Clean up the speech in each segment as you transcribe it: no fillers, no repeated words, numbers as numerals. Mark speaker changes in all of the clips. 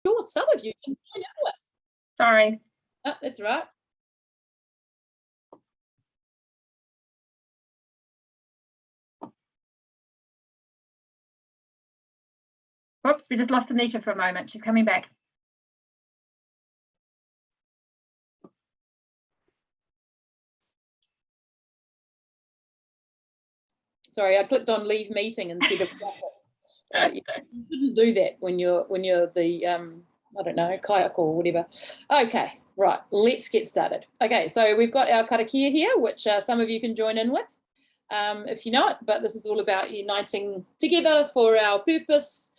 Speaker 1: sure some of you can join in with.
Speaker 2: Sorry.
Speaker 1: Oh, that's right.
Speaker 2: Whoops, we just lost Anita for a moment. She's coming back.
Speaker 1: Sorry, I clicked on leave meeting instead of you shouldn't do that when you're the I don't know, kayak or whatever. Okay, right, let's get started. Okay, so we've got our karakia here, which some of you can join in with if you're not, but this is all about uniting together for our purpose,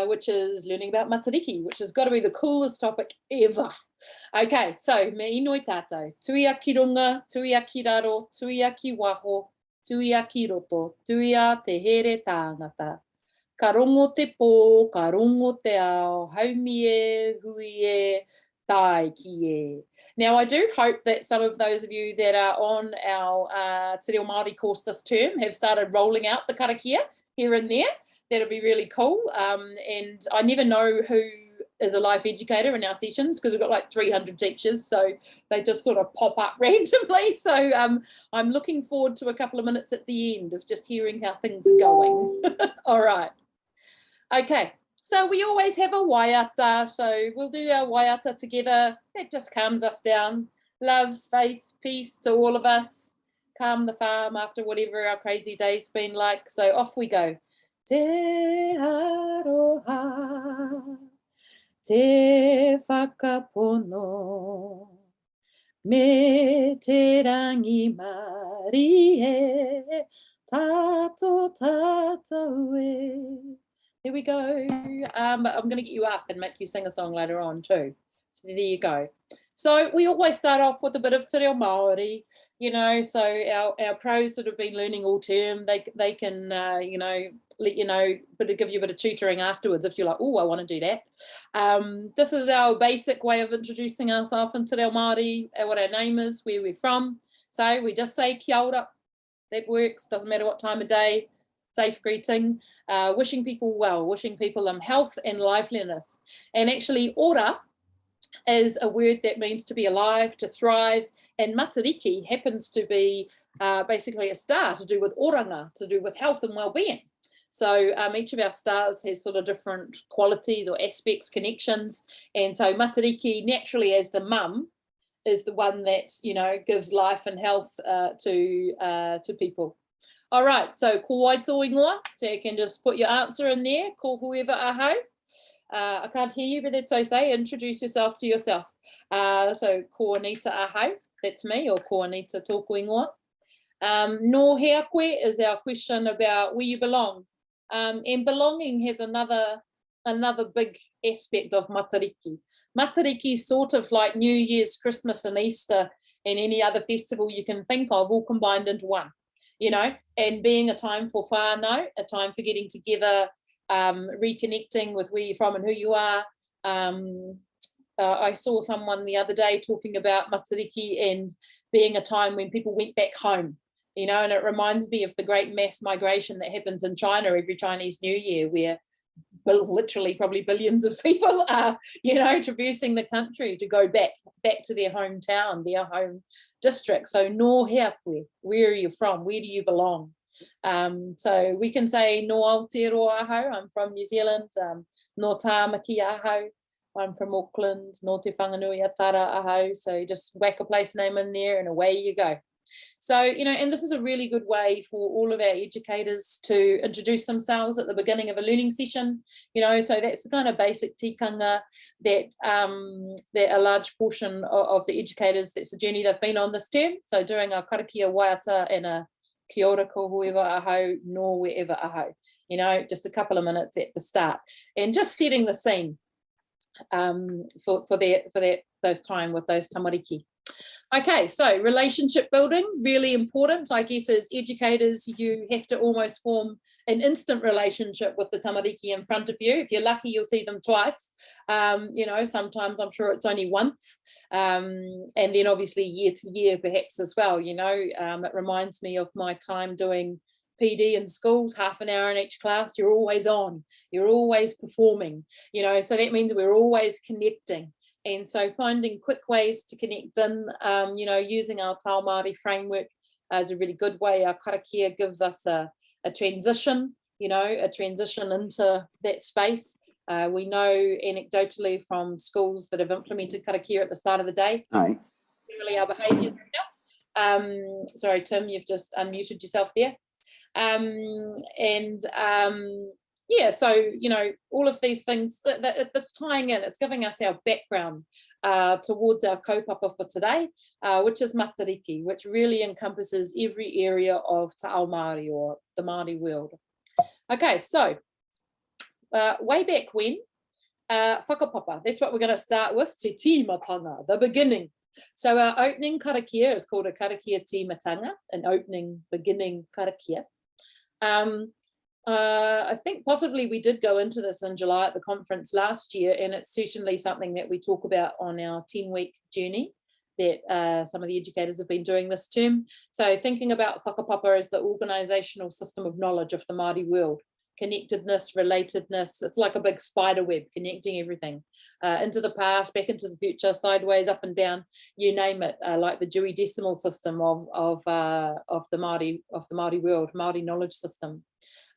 Speaker 1: which is learning about Matariki, which has got to be the coolest topic ever. Okay, so me inoi tātou, tui a ki runga, tui a ki raro, tui a ki waho, tui a ki roto, tui a te here tāngata. Ka rongo te pō, ka rongo te ao, haumi e, hui e, tai ki e. Now, I do hope that some of those of you that are on our Te Reo Māori course this term have started rolling out the karakia here and there. That'll be really cool. And I never know who is a life educator in our sessions because we've got like 300 teachers, so they just sort of pop up randomly. So I'm looking forward to a couple of minutes at the end of just hearing how things are going. All right. Okay, so we always have a waiata, so we'll do our waiata together. That just calms us down. Love, faith, peace to all of us. Calm the farm after whatever our crazy day's been like. So off we go. Te aroha, te whakapono, me te rangi mari e, tato tato e. Here we go. I'm going to get you up and make you sing a song later on too. So there you go. So we always start off with a bit of Te Reo Māori, you know, so our pros that have been learning all term, they can, you know, let you know, but give you a bit of tutoring afterwards if you're like, oh, I want to do that. This is our basic way of introducing ourselves in Te Reo Māori, what our name is, where we're from. So we just say kia ora. That works, doesn't matter what time of day. Safe greeting, wishing people well, wishing people health and liveliness. And actually, ora is a word that means to be alive, to thrive, and Matariki happens to be basically a star to do with oranga, to do with health and well-being. So each of our stars has sort of different qualities or aspects, connections, and so Matariki, naturally as the mum, is the one that, you know, gives life and health to people. All right, so ko waito ingoa, so you can just put your answer in there, ko whoever ahau. I can't hear you, but that's okay. Introduce yourself to yourself. So ko Anita ahau, that's me, or ko Anita tōku ingoa. No hea koe is our question about where you belong. And belonging has another big aspect of Matariki. Matariki is sort of like New Year's, Christmas and Easter and any other festival you can think of, all combined into one. You know, and being a time for whānau, a time for getting together, reconnecting with where you're from and who you are. I saw someone the other day talking about Matariki and being a time when people went back home, you know, and it reminds me of the great mass migration that happens in China every Chinese New Year, where literally probably billions of people are, you know, traversing the country to go back to their hometown, their home district. So no hea koe, where are you from? Where do you belong? So we can say no Aotearoa ahau, I'm from New Zealand. No Tāmaki ahau, I'm from Auckland. No Te Whanganui Atara ahau. So just whack a place name in there and away you go. So, you know, and this is a really good way for all of our educators to introduce themselves at the beginning of a learning session, you know, so that's the kind of basic tikanga that a large portion of the educators, that's the journey they've been on this term. So doing a karakia waiata and a kia ora ko whoever ahau, nor wherever ahau, you know, just a couple of minutes at the start and just setting the scene for those time with those tamariki. Okay, so relationship building, really important. I guess as educators, you have to almost form an instant relationship with the tamariki in front of you. If you're lucky, you'll see them twice. You know, sometimes I'm sure it's only once. And then obviously year to year perhaps as well, you know. It reminds me of my time doing PD in schools, half an hour in each class, you're always on, you're always performing, you know, so that means we're always connecting. And so finding quick ways to connect in, you know, using our Tao Māori framework is a really good way. Our karakia gives us a transition, you know, a transition into that space. We know anecdotally from schools that have implemented karakia at the start of the day, generally our behaviours. Sorry, Tim, you've just unmuted yourself there. Yeah, so, you know, all of these things that's tying in, it's giving us our background towards our kaupapa for today, which is Matariki, which really encompasses every area of Te Ao Māori, or the Māori world. Okay, so way back when, whakapapa, that's what we're going to start with, te tīmatanga, the beginning. So our opening karakia is called a karakia tīmatanga, an opening beginning karakia. I think possibly we did go into this in July at the conference last year, and it's certainly something that we talk about on our 10-week journey that some of the educators have been doing this term. So thinking about whakapapa as the organisational system of knowledge of the Māori world, connectedness, relatedness, it's like a big spider web connecting everything into the past, back into the future, sideways, up and down, you name it, like the Dewey Decimal System of the Māori world, Māori knowledge system.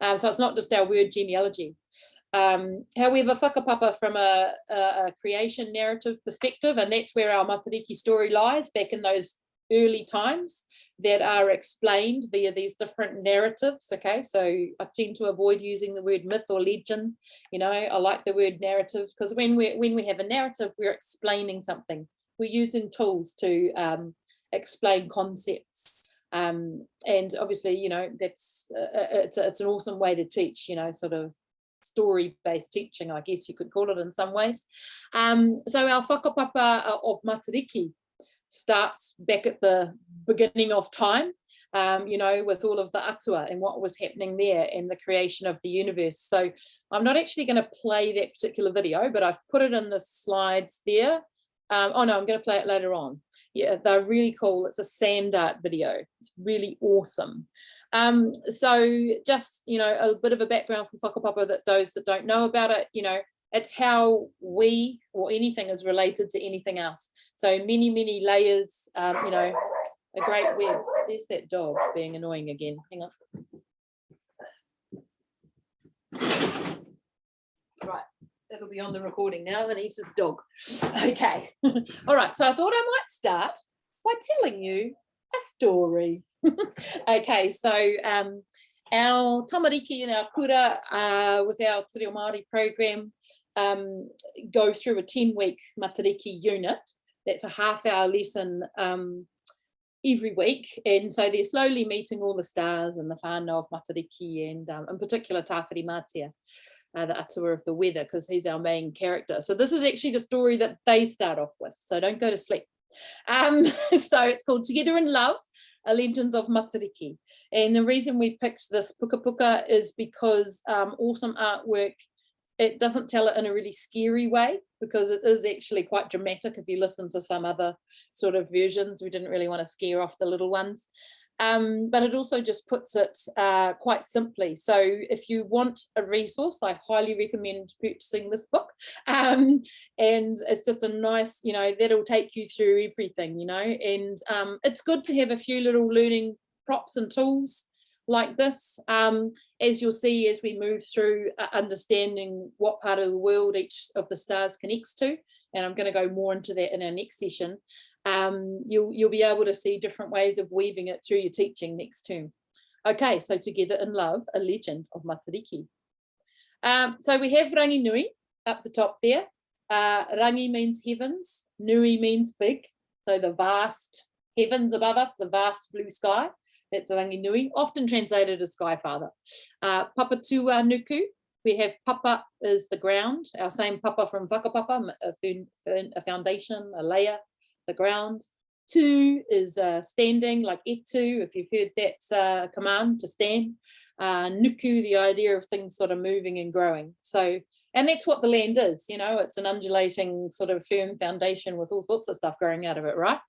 Speaker 1: So it's not just our word genealogy. However, whakapapa from a creation narrative perspective, and that's where our Matariki story lies, back in those early times, that are explained via these different narratives. Okay, so I tend to avoid using the word myth or legend. You know, I like the word narrative, because when we have a narrative, we're explaining something. We're using tools to explain concepts. And obviously, you know, that's it's an awesome way to teach, you know, sort of story-based teaching, I guess you could call it in some ways. So our whakapapa of Matariki starts back at the beginning of time, you know, with all of the atua and what was happening there and the creation of the universe. So I'm not actually going to play that particular video, but I've put it in the slides there. Oh no, I'm going to play it later on. Yeah, they're really cool. It's a sand art video. It's really awesome. So just, you know, a bit of a background for whakapapa, that those that don't know about it, you know, it's how we or anything is related to anything else. So many, many layers, you know, a great web. There's that dog being annoying again. Hang on. Right, that'll be on the recording now, Anita's dog. Okay. All right, so I thought I might start by telling you a story. Okay, so our tamariki and our kura with our Te Reo Māori program go through a 10-week Matariki unit. That's a half-hour lesson every week, and so they're slowly meeting all the stars and the whānau of Matariki, and in particular Tāwhiri Mātia, the atua of the weather, because he's our main character. So this is actually the story that they start off with, so don't go to sleep. So it's called Together in Love, a Legend of Matariki. And the reason we picked this puka puka is because awesome artwork. It doesn't tell it in a really scary way, because it is actually quite dramatic. If you listen to some other sort of versions, we didn't really want to scare off the little ones. But it also just puts it quite simply. So if you want a resource, I highly recommend purchasing this book. And it's just a nice, you know, that'll take you through everything, you know, and it's good to have a few little learning props and tools like this, as you'll see as we move through understanding what part of the world each of the stars connects to, and I'm going to go more into that in our next session. You'll be able to see different ways of weaving it through your teaching next term. Okay, so Together in Love, a Legend of Matariki. So we have Rangi Nui up the top there. Rangi means heavens, Nui means big, so the vast heavens above us, the vast blue sky. That's Rangi Nui, often translated as Sky Father. Papa Tua Nuku, we have Papa is the ground, our same Papa from whakapapa, a foundation, a layer, the ground. Tu is standing, like etu, if you've heard that's a command to stand. Nuku, the idea of things sort of moving and growing. So, and that's what the land is, you know, it's an undulating sort of firm foundation with all sorts of stuff growing out of it, right?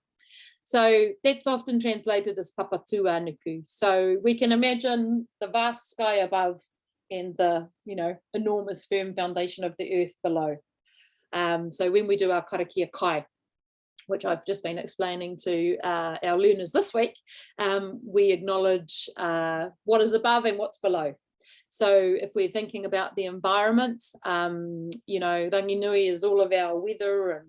Speaker 1: So that's often translated as papatua nuku. So we can imagine the vast sky above and the, enormous firm foundation of the earth below. So when we do our karakia kai, which I've just been explaining to our learners this week, we acknowledge what is above and what's below. So if we're thinking about the environment, Ranginui is all of our weather and,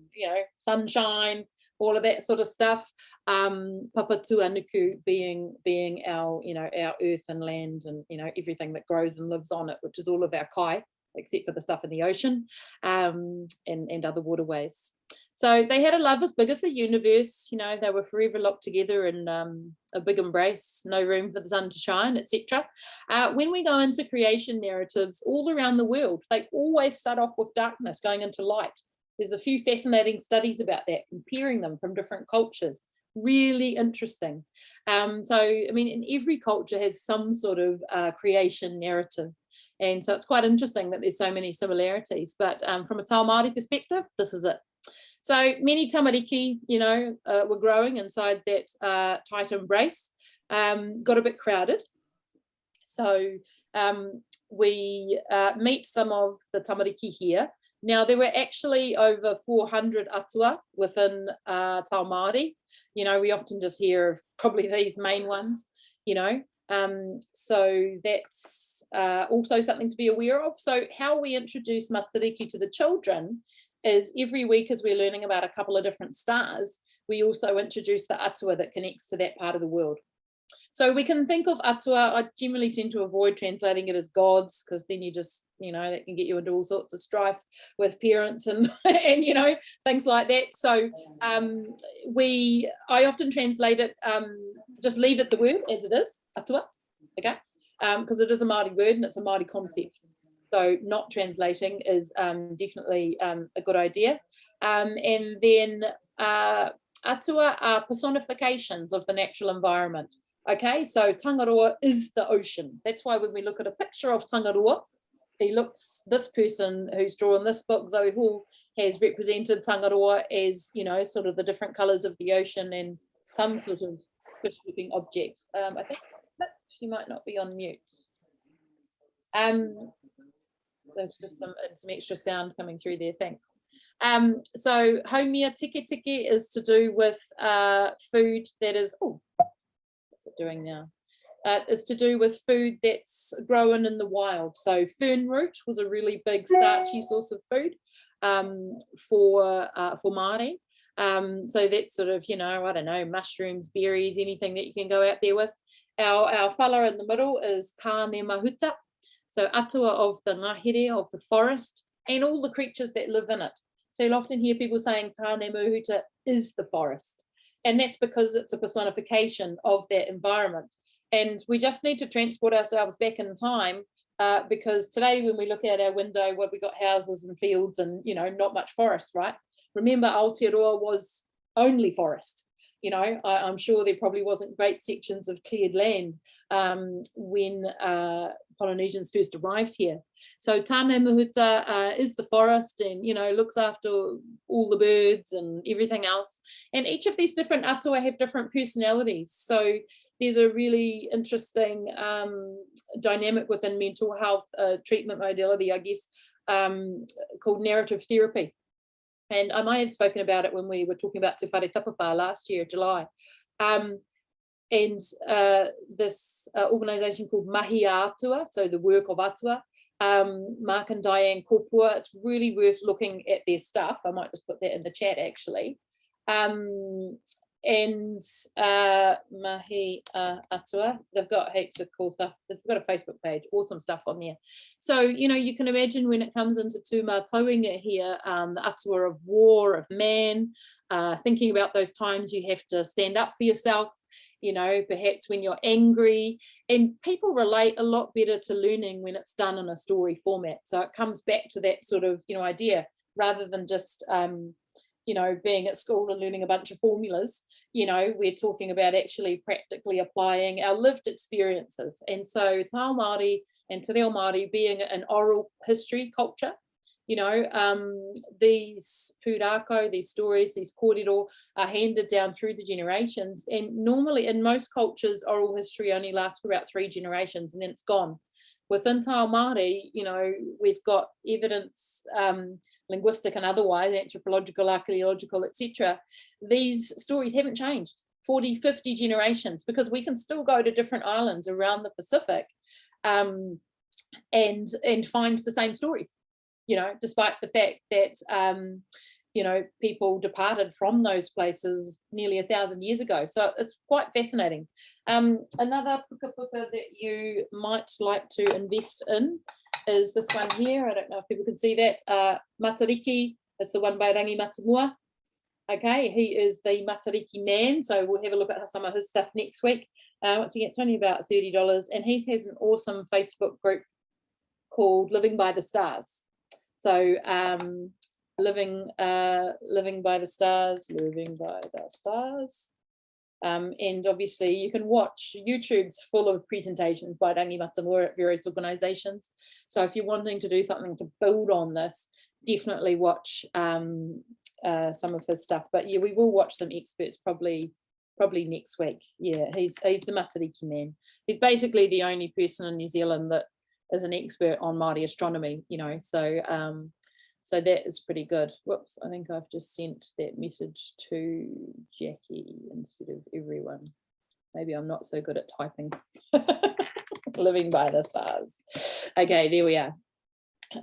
Speaker 1: sunshine, all of that sort of stuff. Papatua nuku being our, our earth and land and, everything that grows and lives on it, which is all of our kai, except for the stuff in the ocean and other waterways. So they had a love as big as the universe, they were forever locked together in a big embrace, no room for the sun to shine, etc. When we go into creation narratives all around the world, they always start off with darkness going into light. There's a few fascinating studies about that, comparing them from different cultures. Really interesting. In every culture has some sort of creation narrative. And so it's quite interesting that there's so many similarities. But from a Tau Māori perspective, this is it. So many tamariki, were growing inside that tight embrace, got a bit crowded. So we meet some of the tamariki here. Now, there were actually over 400 atua within Tau Māori. We often just hear of probably these main ones, so that's also something to be aware of. So how we introduce Matariki to the children is every week as we're learning about a couple of different stars, we also introduce the atua that connects to that part of the world. So we can think of atua, I generally tend to avoid translating it as gods, because then you just, that can get you into all sorts of strife with parents and, and things like that. So I often translate it, just leave it the word as it is, atua, okay? Because it is a Māori word and it's a Māori concept. So not translating is definitely a good idea. And then atua are personifications of the natural environment. Okay, so Tangaroa is the ocean. That's why when we look at a picture of Tangaroa, this person who's drawn this book, Zoe Hall, has represented Tangaroa as, sort of the different colours of the ocean and some sort of fish-looking object. I think she might not be on mute. There's just some extra sound coming through there, thanks. So haumia tiki tiki is to do with food that is, what's it doing now? Is to do with food that's grown in the wild. So fern root was a really big starchy source of food for Māori. So that's sort of, I don't know, mushrooms, berries, anything that you can go out there with. Our whala in the middle is kāne mahuta. So atua of the ngahere, of the forest, and all the creatures that live in it. So you'll often hear people saying kāne mahuta is the forest. And that's because it's a personification of that environment. And we just need to transport ourselves back in time because today when we look out our window, we got houses and fields and, not much forest, right? Remember, Aotearoa was only forest. I'm sure there probably wasn't great sections of cleared land when Polynesians first arrived here. So Tāne Mahuta is the forest and, looks after all the birds and everything else. And each of these different atua have different personalities. So there's a really interesting dynamic within mental health treatment modality, I guess, called narrative therapy. And I might have spoken about it when we were talking about Te Whare Tapawhā last year, July. This organisation called Mahi Atua, so the work of atua, Mark and Diane Kopua, it's really worth looking at their stuff. I might just put that in the chat actually. Mahi Atua, they've got heaps of cool stuff. They've got a Facebook page, awesome stuff on there. So, you can imagine when it comes into tū tauinga here, the atua of war, of man, thinking about those times you have to stand up for yourself, perhaps when you're angry, and people relate a lot better to learning when it's done in a story format. So it comes back to that sort of, idea, rather than just, being at school and learning a bunch of formulas. We're talking about actually practically applying our lived experiences. And so Tau Māori and Te Reo Māori being an oral history culture, You know, these pūrākau, these stories, these kōrero are handed down through the generations. And normally in most cultures, oral history only lasts for about 3 generations and then it's gone. Within Tao Māori, you know, we've got evidence, linguistic and otherwise, anthropological, archaeological, etc. These stories haven't changed 40, 50 generations, because we can still go to different islands around the Pacific and find the same stories, you know, despite the fact that, you know, people departed from those places nearly 1,000 years ago. So it's quite fascinating. Another puka puka that you might like to invest in is this one here. I don't know if people can see that. Matariki is the one by Rangi Matamua. Okay, he is the Matariki man. So we'll have a look at some of his stuff next week. Once again, it's only about $30. And he has an awesome Facebook group called Living by the Stars. So living by the stars. And obviously you can watch, YouTube's full of presentations by Rangi Matamua at various organisations. So if you're wanting to do something to build on this, definitely watch some of his stuff. But yeah, we will watch some experts probably next week. Yeah, he's the Matariki man. He's basically the only person in New Zealand that is an expert on Māori astronomy, you know, so that is pretty good. Whoops, I think I've just sent that message to Jackie instead of everyone. Maybe I'm not so good at typing. Living by the stars. Okay, there we are.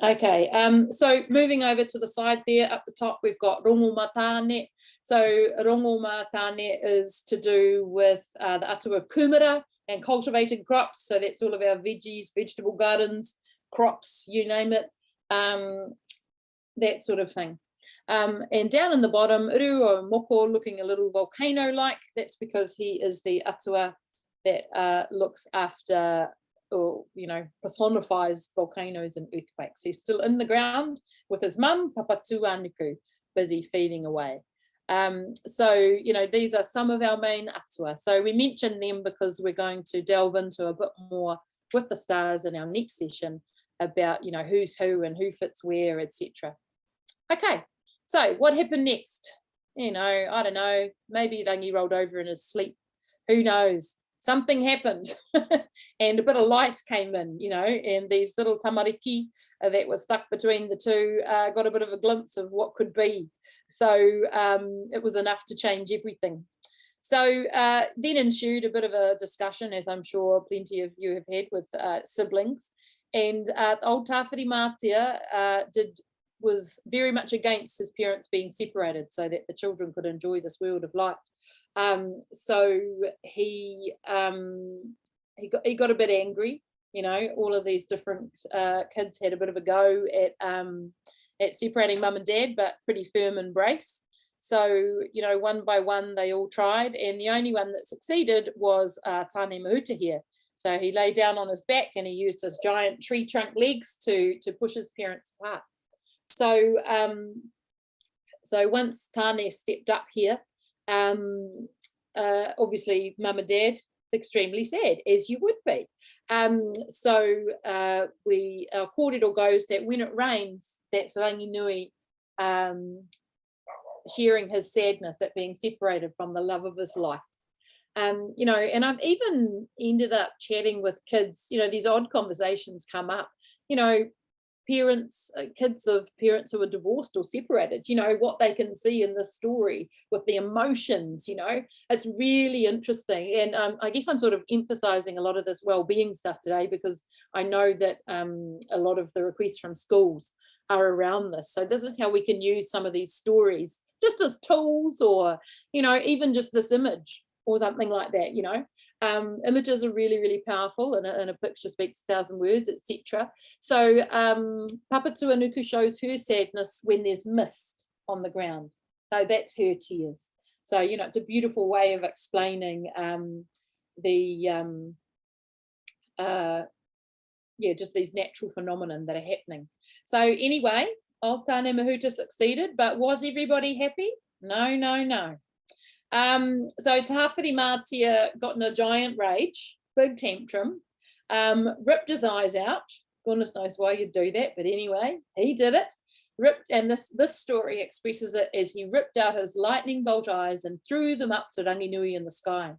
Speaker 1: Okay, so moving over to the side there, up the top, we've got rongo matane. So rongo matane is to do with the atua kumara and cultivated crops. So that's all of our veggies, vegetable gardens, crops, you name it. That sort of thing. And down in the bottom, Uru o Moko, looking a little volcano-like. That's because he is the atua that looks after, or, you know, personifies volcanoes and earthquakes. He's still in the ground with his mum, Papatuanuku, busy feeding away. So, you know, these are some of our main atua. So we mentioned them because we're going to delve into a bit more with the stars in our next session about, you know, who's who and who fits where, etc. Okay, so what happened next? You know, I don't know, maybe Rangi rolled over in his sleep. Who knows? Something happened and a bit of light came in, you know, and these little tamariki that were stuck between the two got a bit of a glimpse of what could be. So it was enough to change everything. So then ensued a bit of a discussion, as I'm sure plenty of you have had with siblings. And old Tāwhiri Mātia was very much against his parents being separated so that the children could enjoy this world of light. So he got a bit angry, you know, all of these different kids had a bit of a go at separating mum and dad, but pretty firm embrace. So, you know, one by one they all tried, and the only one that succeeded was Tāne Mahuta here. So he lay down on his back and he used his giant tree trunk legs to push his parents apart. So so once Tāne stepped up here, obviously mum and dad extremely sad, as you would be. So our kōrero goes that when it rains, that's Rangi Nui sharing his sadness at being separated from the love of his life. You know, and I've even ended up chatting with kids, you know, these odd conversations come up, you know, parents, kids of parents who are divorced or separated, you know, what they can see in this story with the emotions, you know, it's really interesting. And I guess I'm sort of emphasizing a lot of this well-being stuff today because I know that a lot of the requests from schools are around this. So this is how we can use some of these stories just as tools, or, you know, even just this image or something like that, you know. Images are really, really powerful, and a picture speaks 1,000 words, etc. So Papatuanuku shows her sadness when there's mist on the ground. So that's her tears. So, you know, it's a beautiful way of explaining just these natural phenomena that are happening. So anyway, old Tāne Mahuta succeeded, but was everybody happy? No, no, no. So Tāwhiri Mātia got in a giant rage, big tantrum, ripped his eyes out. Goodness knows why you'd do that, but anyway, he did it. and this story expresses it as he ripped out his lightning bolt eyes and threw them up to Ranginui in the sky.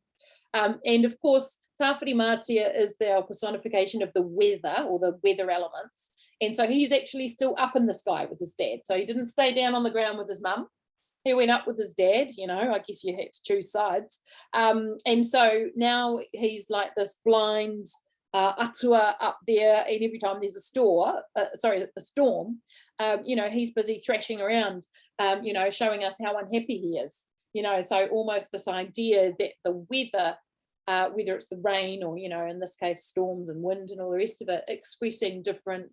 Speaker 1: And of course, Tāwhiri Mātia is the personification of the weather, or the weather elements. And so he's actually still up in the sky with his dad. So he didn't stay down on the ground with his mum. He went up with his dad, you know, I guess you had to choose sides. And so now he's like this blind atua up there, and every time there's a storm, you know, he's busy thrashing around, you know, showing us how unhappy he is. You know, so almost this idea that the weather, whether it's the rain or, you know, in this case, storms and wind and all the rest of it, expressing different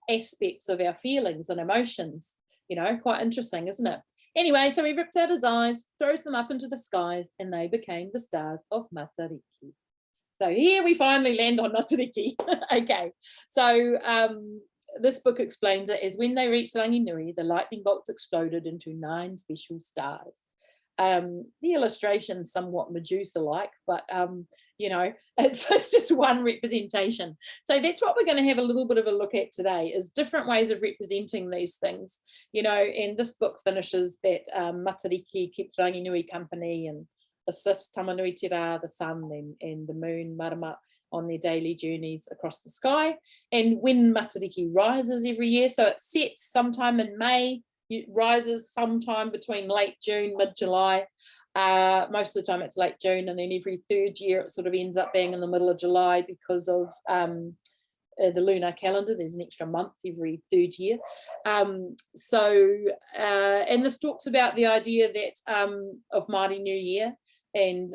Speaker 1: aspects of our feelings and emotions, you know, quite interesting, isn't it? Anyway, so he rips out his eyes, throws them up into the skies, and they became the stars of Matariki. So here we finally land on Matariki. Okay, so this book explains it as when they reached Ranginui, the lightning bolts exploded into 9 special stars. The illustration somewhat Medusa-like, but you know, it's just one representation. So that's what we're going to have a little bit of a look at today, is different ways of representing these things, you know. And this book finishes that Matariki keeps Ranginui company and assists Tamanui Te Rā, the sun, and the moon, Marama, on their daily journeys across the sky. And when Matariki rises every year, so it sets sometime in May, it rises sometime between late June, mid-July. Most of the time it's late June, and then every 3rd year it sort of ends up being in the middle of July because of the lunar calendar. There's an extra month every 3rd year. And this talks about the idea that of Māori New Year, and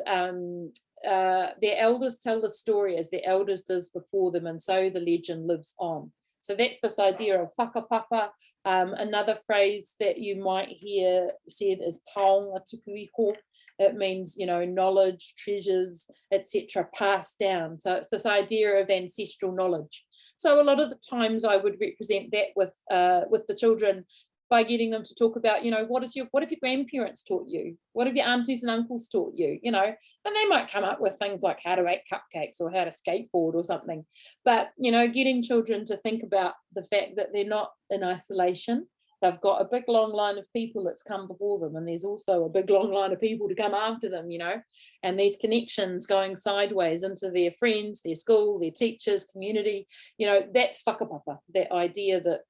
Speaker 1: their elders tell the story as their elders did before them, and so the legend lives on. So that's this idea of whakapapa. Another phrase that you might hear said is taonga tukuiho. It means, you know, knowledge, treasures, etc., passed down. So it's this idea of ancestral knowledge. So a lot of the times I would represent that with the children by getting them to talk about, you know, what have your grandparents taught you? What have your aunties and uncles taught you? You know, and they might come up with things like how to bake cupcakes or how to skateboard or something. But, you know, getting children to think about the fact that they're not in isolation. They've got a big long line of people that's come before them, and there's also a big long line of people to come after them, you know, and these connections going sideways into their friends, their school, their teachers, community, you know, that's whakapapa, that idea that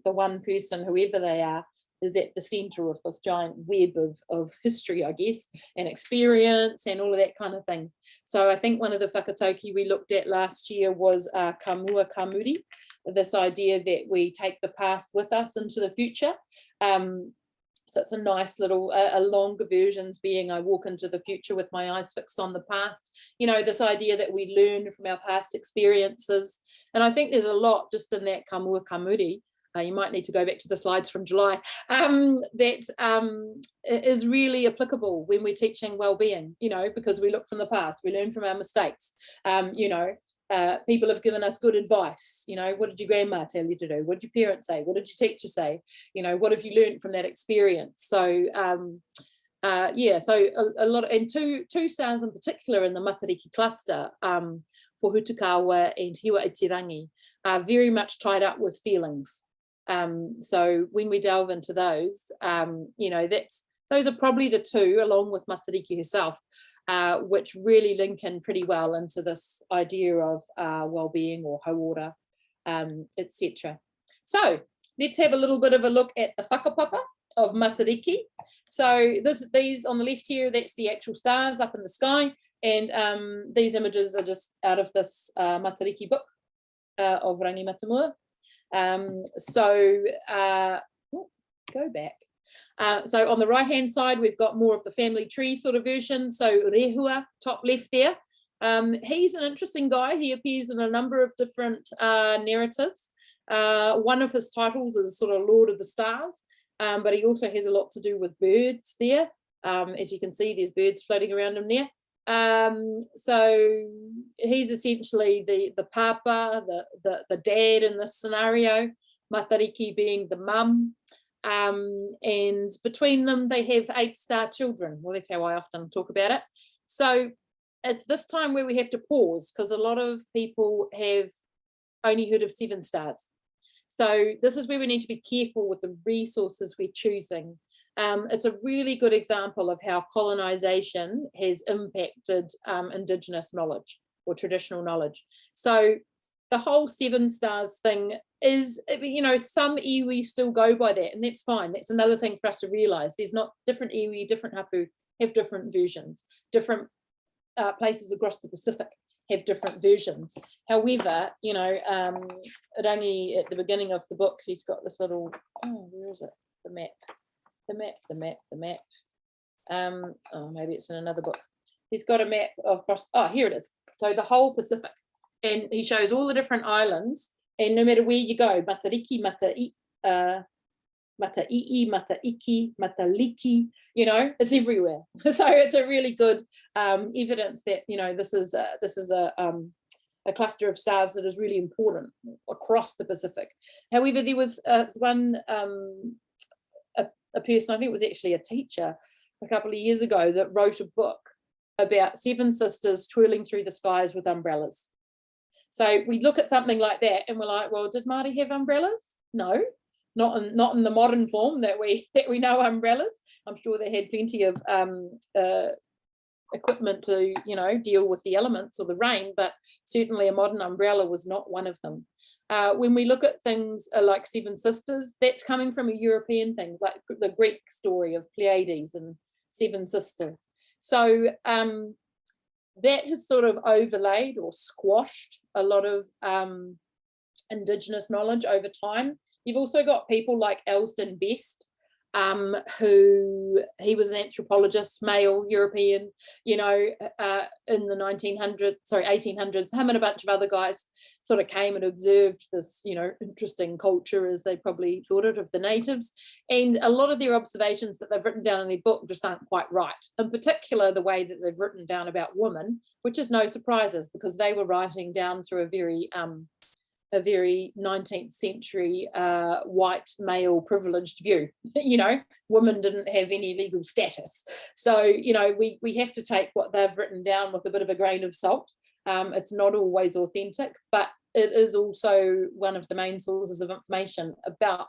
Speaker 1: the one person, whoever they are, is at the center of this giant web of history, I guess, and experience and all of that kind of thing. So I think one of the whakatauki we looked at last year was kamua kamuri, this idea that we take the past with us into the future. So it's a nice little, a longer versions being I walk into the future with my eyes fixed on the past. You know, this idea that we learn from our past experiences. And I think there's a lot just in that kamua kamuri. You might need to go back to the slides from July, that is really applicable when we're teaching well-being, you know, because we look from the past, we learn from our mistakes. You know, people have given us good advice. You know, what did your grandma tell you to do? What did your parents say? What did your teacher say? You know, what have you learned from that experience? So yeah, so a lot, and two stars in particular in the Matariki cluster, Pohutukawa and Hiwa Itirangi, are very much tied up with feelings. So when we delve into those, you know, those are probably the two, along with Matariki herself, which really link in pretty well into this idea of well-being or hauora, etc. So let's have a little bit of a look at the whakapapa of Matariki. So these on the left here, that's the actual stars up in the sky, and these images are just out of this Matariki book of Rangi Matamua. Go back. So on the right hand side, we've got more of the family tree sort of version. So Rehua, top left there. He's an interesting guy. He appears in a number of different narratives. One of his titles is sort of Lord of the Stars, but he also has a lot to do with birds there. As you can see, there's birds floating around him there. So he's essentially the papa, the dad in this scenario, Matariki being the mum, and between them they have 8-star children. Well, that's how I often talk about it. So it's this time where we have to pause, because a lot of people have only heard of 7 stars. So this is where we need to be careful with the resources we're choosing. It's a really good example of how colonisation has impacted Indigenous knowledge or traditional knowledge. So the whole 7 stars thing is, you know, some iwi still go by that, and that's fine. That's another thing for us to realise. There's not different iwi, different hapu have different versions. Different places across the Pacific have different versions. However, you know, Rangi at the beginning of the book, he's got this little, oh, where is it? The map. Oh, maybe it's in another book. He's got a map across, oh, here it is. So the whole Pacific. And he shows all the different islands, and no matter where you go, Matariki, Matai'i, Mataiki, Matariki, you know, it's everywhere. So it's a really good evidence that, you know, this is a cluster of stars that is really important across the Pacific. However, there was one a person, I think it was actually a teacher, a couple of years ago, that wrote a book about 7 sisters twirling through the skies with umbrellas. So we look at something like that and we're like, well, did Māori have umbrellas? No, not in the modern form that we know umbrellas. I'm sure they had plenty of equipment to, you know, deal with the elements or the rain, but certainly a modern umbrella was not one of them. When we look at things like 7 sisters, that's coming from a European thing, like the Greek story of Pleiades and 7 sisters. So that has sort of overlaid or squashed a lot of Indigenous knowledge over time. You've also got people like Elston Best, who he was an anthropologist, male, European, you know, in the 1800s. Him and a bunch of other guys sort of came and observed this, you know, interesting culture, as they probably thought it, of the natives. And a lot of their observations that they've written down in their book just aren't quite right. In particular, the way that they've written down about women, which is no surprises, because they were writing down through a very 19th century white male privileged view. You know, women didn't have any legal status. So, you know, we have to take what they've written down with a bit of a grain of salt. It's not always authentic, but it is also one of the main sources of information about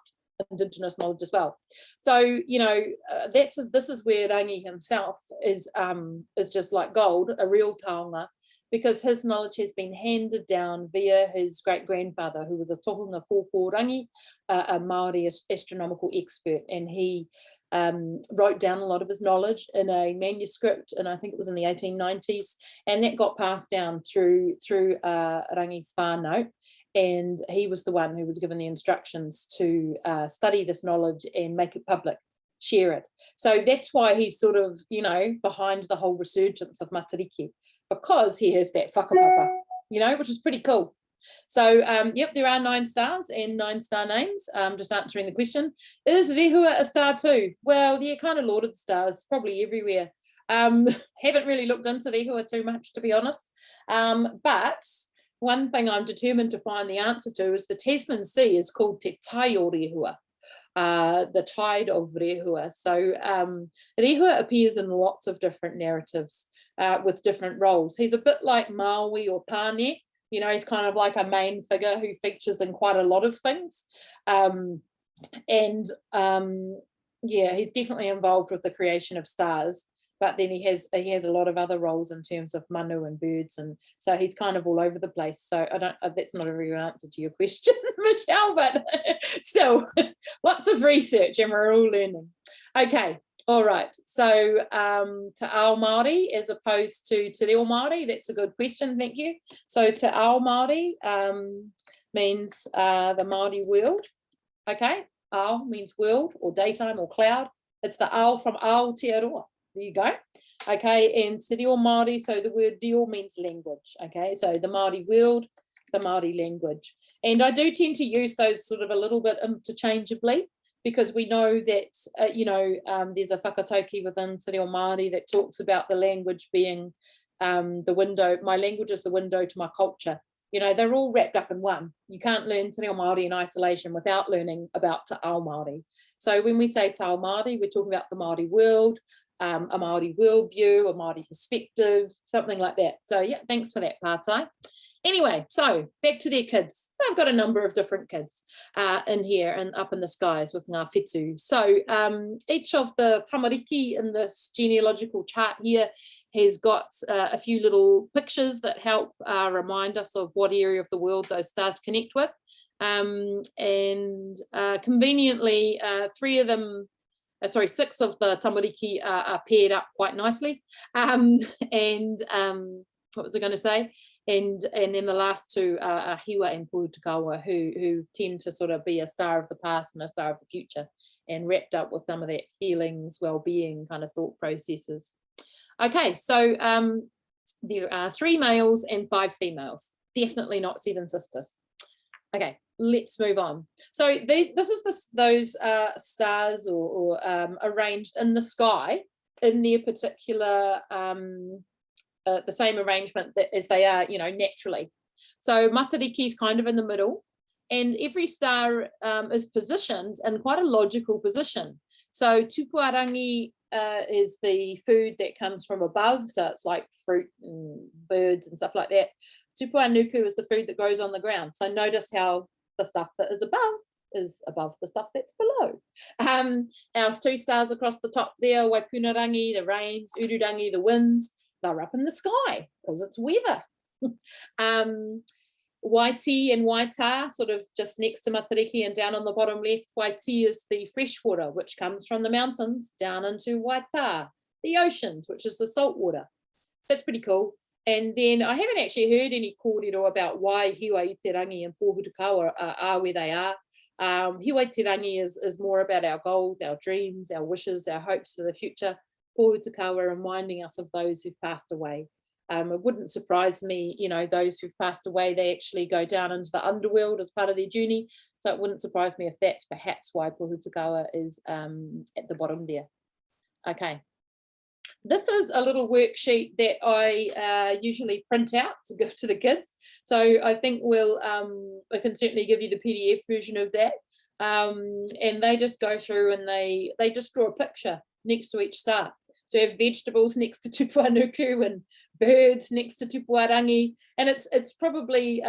Speaker 1: Indigenous knowledge as well. So, you know, this is where Rangi himself is just like gold, a real taonga, because his knowledge has been handed down via his great-grandfather, who was a tohunga kōpōrangi, a Māori astronomical expert, and he wrote down a lot of his knowledge in a manuscript, and I think it was in the 1890s, and that got passed down through Rangi's whānau, and he was the one who was given the instructions to study this knowledge and make it public, share it. So that's why he's sort of, you know, behind the whole resurgence of Matariki, because he has that whakapapa, you know, which is pretty cool. So, yep, there are 9 stars and 9 star names. Just answering the question, is Rehua a star too? Well, yeah, kind of Lord of the Stars, probably everywhere. Haven't really looked into Rehua too much, to be honest. But one thing I'm determined to find the answer to is the Tasman Sea is called Te Tai o Rehua, the tide of Rehua. So Rehua appears in lots of different narratives with different roles. He's a bit like Maui or Pane. You know, he's kind of like a main figure who features in quite a lot of things. Yeah, he's definitely involved with the creation of stars, but then he has a lot of other roles in terms of manu and birds, and so he's kind of all over the place. So I don't, that's not a real answer to your question, Michelle, but still lots of research and we're all learning. Okay. All right, so Te Ao Māori as opposed to Te Reo Māori, that's a good question, thank you. So Te Ao Māori means the Māori world, okay? Ao means world or daytime or cloud. It's the Ao from Aotearoa, there you go. Okay, and Te Reo Māori, so the word reo means language, okay? So the Māori world, the Māori language. And I do tend to use those sort of a little bit interchangeably, because we know that, you know, there's a whakatauki within Te Reo Māori that talks about the language being the window. My language is the window to my culture. You know, they're all wrapped up in one. You can't learn Te Reo Māori in isolation without learning about Te Ao Māori. So when we say Te Ao Māori, we're talking about the Māori world, a Māori worldview, a Māori perspective, something like that. So yeah, thanks for that, Pātai. Anyway, so back to their kids. I've got a number of different kids in here and up in the skies with ngā whetū. So each of the tamariki in this genealogical chart here has got a few little pictures that help remind us of what area of the world those stars connect with. Conveniently, six of the tamariki are paired up quite nicely. What was I going to say? And then the last two are Hiwa and Puhutakawa, who tend to sort of be a star of the past and a star of the future, and wrapped up with some of that feelings, well-being kind of thought processes. Okay, so there are 3 males and 5 females, definitely not 7 sisters. Okay, let's move on. So those stars or arranged in the sky in their particular the same arrangement as they are, naturally. So Matariki is kind of in the middle, and every star is positioned in quite a logical position. So Tupuarangi is the food that comes from above, so it's like fruit and birds and stuff like that. Tupuanuku is the food that grows on the ground. So notice how the stuff that is above the stuff that's below. Our 2 stars across the top there, Waipunarangi, the rains, Ururangi, the winds, they're up in the sky because it's weather. Waiti and Waita, sort of just next to Matariki and down on the bottom left, Waiti is the fresh water, which comes from the mountains down into Waita, the oceans, which is the salt water. That's pretty cool. And then I haven't actually heard any kōrero about why Hiwa-i-te-rangi and Pōhutakawa are where they are. Hiwa-i-te-rangi is more about our goals, our dreams, our wishes, our hopes for the future. Pōhutakawa reminding us of those who've passed away. It wouldn't surprise me, those who've passed away, they actually go down into the underworld as part of their journey. So it wouldn't surprise me if that's perhaps why Pōhutakawa is at the bottom there. Okay. This is a little worksheet that I usually print out to give to the kids. So I think I can certainly give you the PDF version of that. And they just go through and they just draw a picture next to each star. So you have vegetables next to Tupuanuku and birds next to Tupuarangi. And it's probably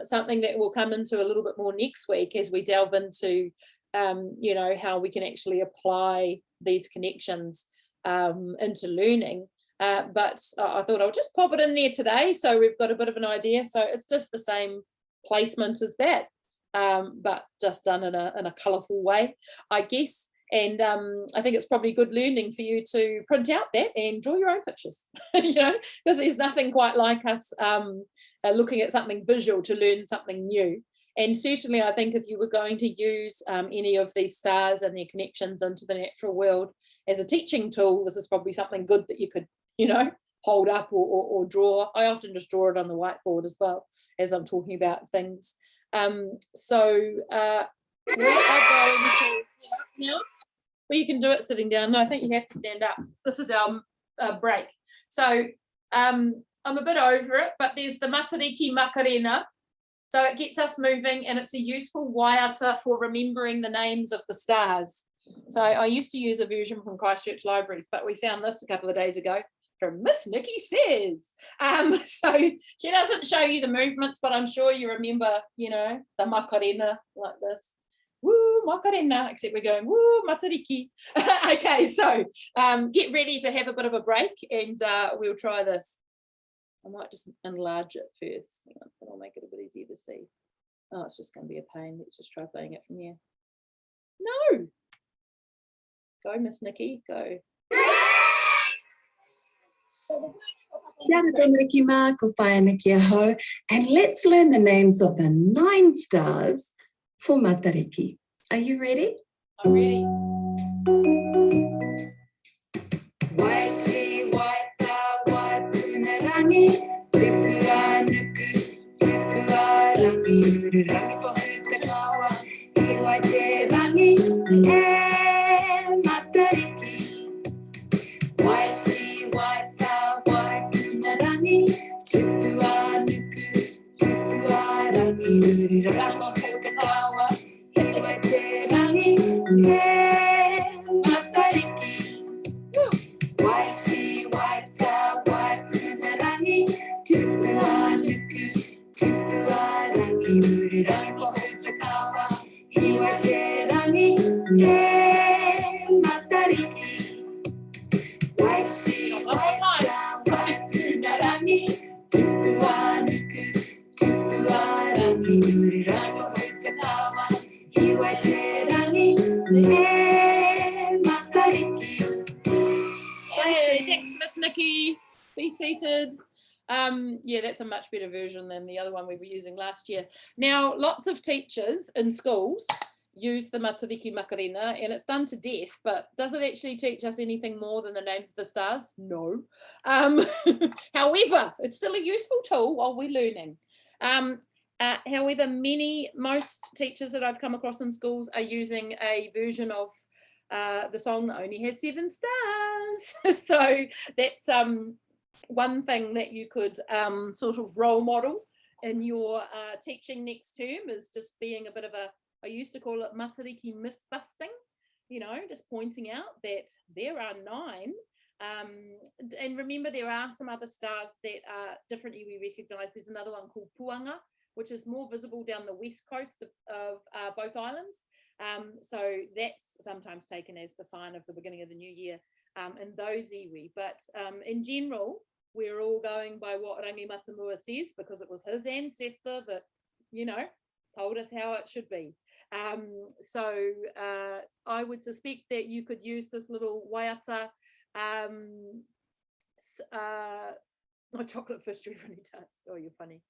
Speaker 1: something that we'll come into a little bit more next week as we delve into, how we can actually apply these connections into learning. But I thought I'll just pop it in there today. So we've got a bit of an idea. So it's just the same placement as that, but just done in a colourful way, I guess. And I think it's probably good learning for you to print out that and draw your own pictures, because there's nothing quite like us looking at something visual to learn something new. And certainly I think if you were going to use any of these stars and their connections into the natural world as a teaching tool, this is probably something good that you could, hold up or draw. I often just draw it on the whiteboard as well as I'm talking about things. We are going to, now, well, you can do it sitting down. No, I think you have to stand up. This is our break. So I'm a bit over it, but there's the Matariki Makarena. So it gets us moving, and it's a useful waiata for remembering the names of the stars. So I used to use a version from Christchurch Libraries, but we found this a couple of days ago from Miss Nikki Says. So she doesn't show you the movements, but I'm sure you remember, the Makarena like this. Woo, Makarena, except we're going, woo, Matariki. Okay, so get ready to have a bit of a break, and we'll try this. I might just enlarge it first. Hang on, that'll make it a bit easier to see. Oh, it's just going to be a pain. Let's just try playing it from here. No. Go, Miss Nikki, go.
Speaker 3: And let's learn the names of the 9 stars for Matariki. Are you ready?
Speaker 1: I'm ready.
Speaker 3: Waiti, Waita, Waipunarangi, Tupuanuku, Tupuarangi, Ururangi, Pōhutakawa, Hiwa-i-te-rangi, and Matariki. Waiti, Waita, Waipunarangi, Tupuanuku, Tupuarangi, Ururangi, Pōhutakawa, Hiwa-i-te-rangi, and
Speaker 1: Matariki, be seated. Yeah, that's a much better version than the other one we were using last year. Now, lots of teachers in schools use the Matariki Macarena, and it's done to death, but does it actually teach us anything more than the names of the stars? No. However, it's still a useful tool while we're learning. However, most teachers that I've come across in schools are using a version of the song that only has 7 stars. So that's one thing that you could sort of role model in your teaching next term, is just being a bit of I used to call it Matariki myth busting, you know, just pointing out that there are 9. And remember, there are some other stars that are differently we recognise. There's another one called Puanga, which is more visible down the west coast of both islands. So that's sometimes taken as the sign of the beginning of the new year in those iwi. But in general, we're all going by what Rangi Matamua says, because it was his ancestor that, you know, told us how it should be. So I would suspect that you could use this little waiata, chocolate fish to everybody does. Oh, you're funny.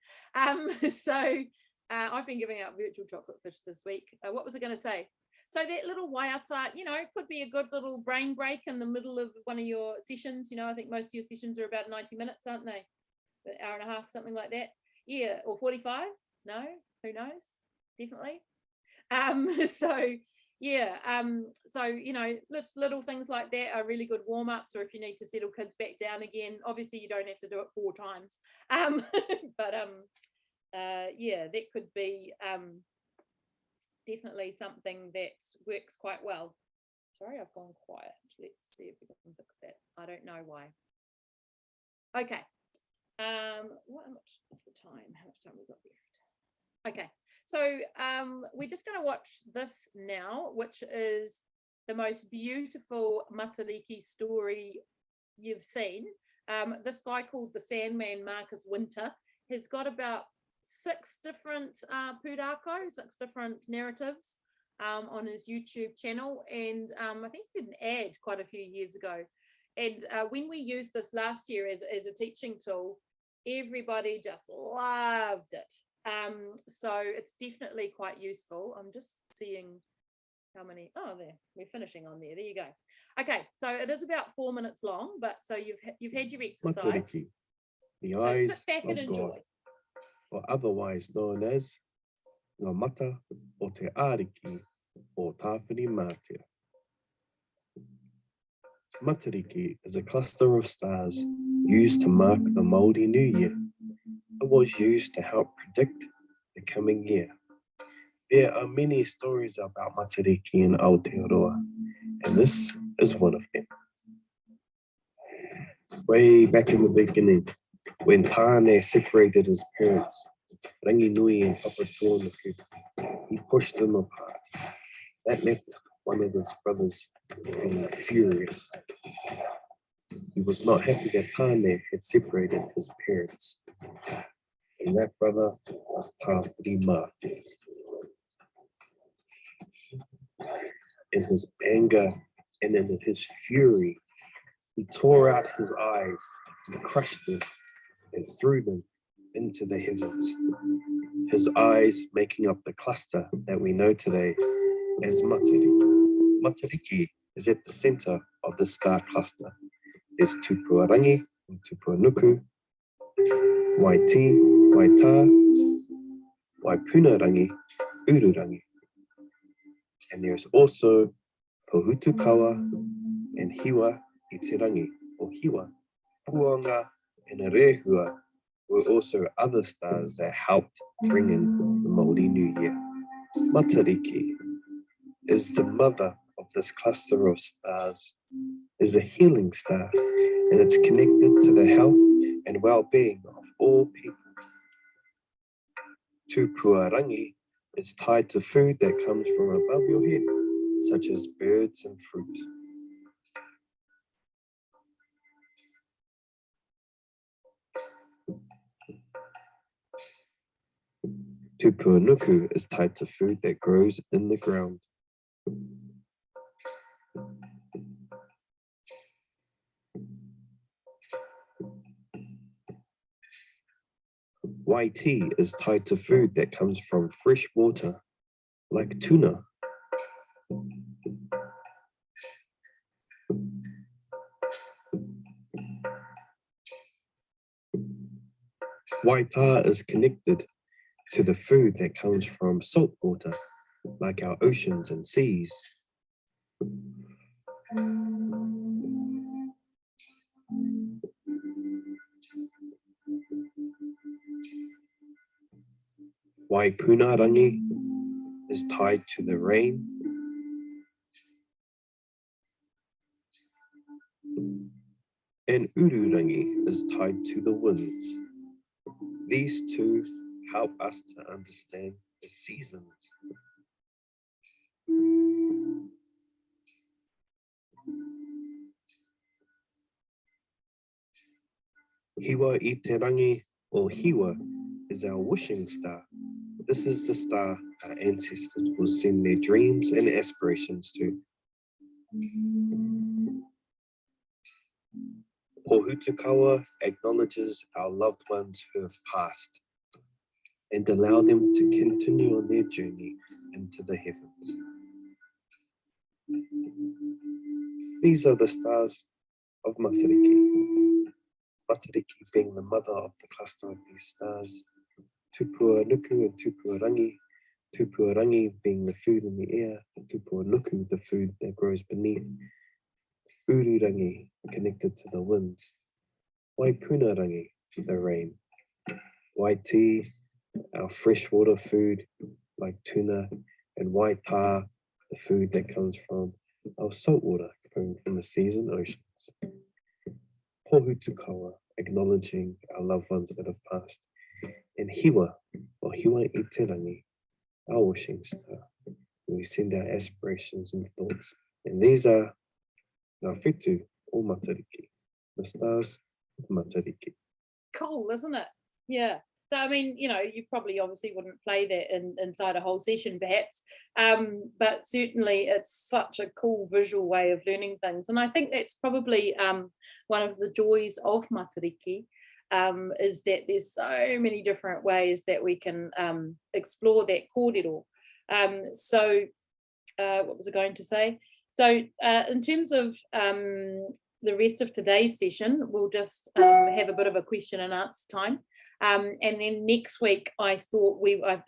Speaker 1: So I've been giving out virtual chocolate fish this week. What was I going to say? So that little waiata, you know, could be a good little brain break in the middle of one of your sessions. You know, I think most of your sessions are about 90 minutes, aren't they? An hour and a half, something like that. Yeah, or 45? No, who knows? Definitely. So yeah, so you know, little things like that are really good warm-ups, or if you need to settle kids back down again, obviously you don't have to do it 4 times. But yeah, that could be definitely something that works quite well. Sorry, I've gone quiet. Let's see if we can fix that. I don't know why. Okay. What much is the time? How much time we've got left? Okay, so we're just going to watch this now, which is the most beautiful Matariki story you've seen. This guy called the Sandman Marcus Winter has got about 6 different pūrākau, 6 different narratives on his YouTube channel, and I think he did an ad quite a few years ago. And when we used this last year as a teaching tool, everybody just loved it. So it's definitely quite useful. I'm just seeing how many. Oh, there, we're finishing on there. There you go. Okay, so it is about 4 minutes long, but so you've had your exercise.
Speaker 4: Matariki, the
Speaker 1: So
Speaker 4: eyes
Speaker 1: sit back and
Speaker 4: of
Speaker 1: enjoy.
Speaker 4: God, or otherwise known as ngā mata o te āriki o tāwhiri mātea. Matariki is a cluster of stars used to mark the Māori New Year. It was used to help predict the coming year. There are many stories about Matariki in Aotearoa, and this is one of them. Way back in the beginning, when Tāne separated his parents, Ranginui and Papa Tuanuku, he pushed them apart. That left one of his brothers feeling furious. He was not happy that Tāne had separated his parents. And that brother was Tāwhiri Mātea. In his anger and in his fury, he tore out his eyes and crushed them and threw them into the heavens. His eyes making up the cluster that we know today as Matariki. Matariki is at the center of the star cluster. There's Tupuarangi, Tupuanuku, Waiti, Waitā, Waipunarangi, Ururangi. And there's also Pohutukawa and Hiwa i te rangi, or Hiwa. Puanga and Rehua were also other stars that helped bring in the Māori New Year. Matariki is the mother of this cluster of stars, is a healing star, and it's connected to the health and well-being of all people. Tupuarangi is tied to food that comes from above your head, such as birds and fruit. Tupuanuku is tied to food that grows in the ground. YT is tied to food that comes from fresh water, like tuna. Waita is connected to the food that comes from salt water, like our oceans and seas. Waipunarangi is tied to the rain. And Ururangi is tied to the winds. These two help us to understand the seasons. Hiwa i te rangi, or Hiwa, is our wishing star. This is the star our ancestors will send their dreams and aspirations to. Pohutukawa acknowledges our loved ones who have passed and allow them to continue on their journey into the heavens. These are the stars of Matariki. Matariki being the mother of the cluster of these stars. Tupuanuku and Tupuarangi. Tupuarangi being the food in the air, Tupuanuku the food that grows beneath. Ururangi connected to the winds. Waipunarangi, the rain. Waiti, our freshwater food like tuna, and Waita, the food that comes from our saltwater coming from the seas and oceans. Pohutukawa, acknowledging our loved ones that have passed. And Hiwa, or Hiwa i te rangi, our wishing star, where we send our aspirations and thoughts. And these are our whetū o Matariki, the stars of Matariki.
Speaker 1: Cool, isn't it? Yeah. So, I mean, you know, you probably obviously wouldn't play that inside a whole session, perhaps, but certainly it's such a cool visual way of learning things. And I think that's probably one of the joys of Matariki, is that there's so many different ways that we can explore that kōrero. So what was I going to say? So in terms of the rest of today's session, we'll just have a bit of a question and answer time. And then next week, I thought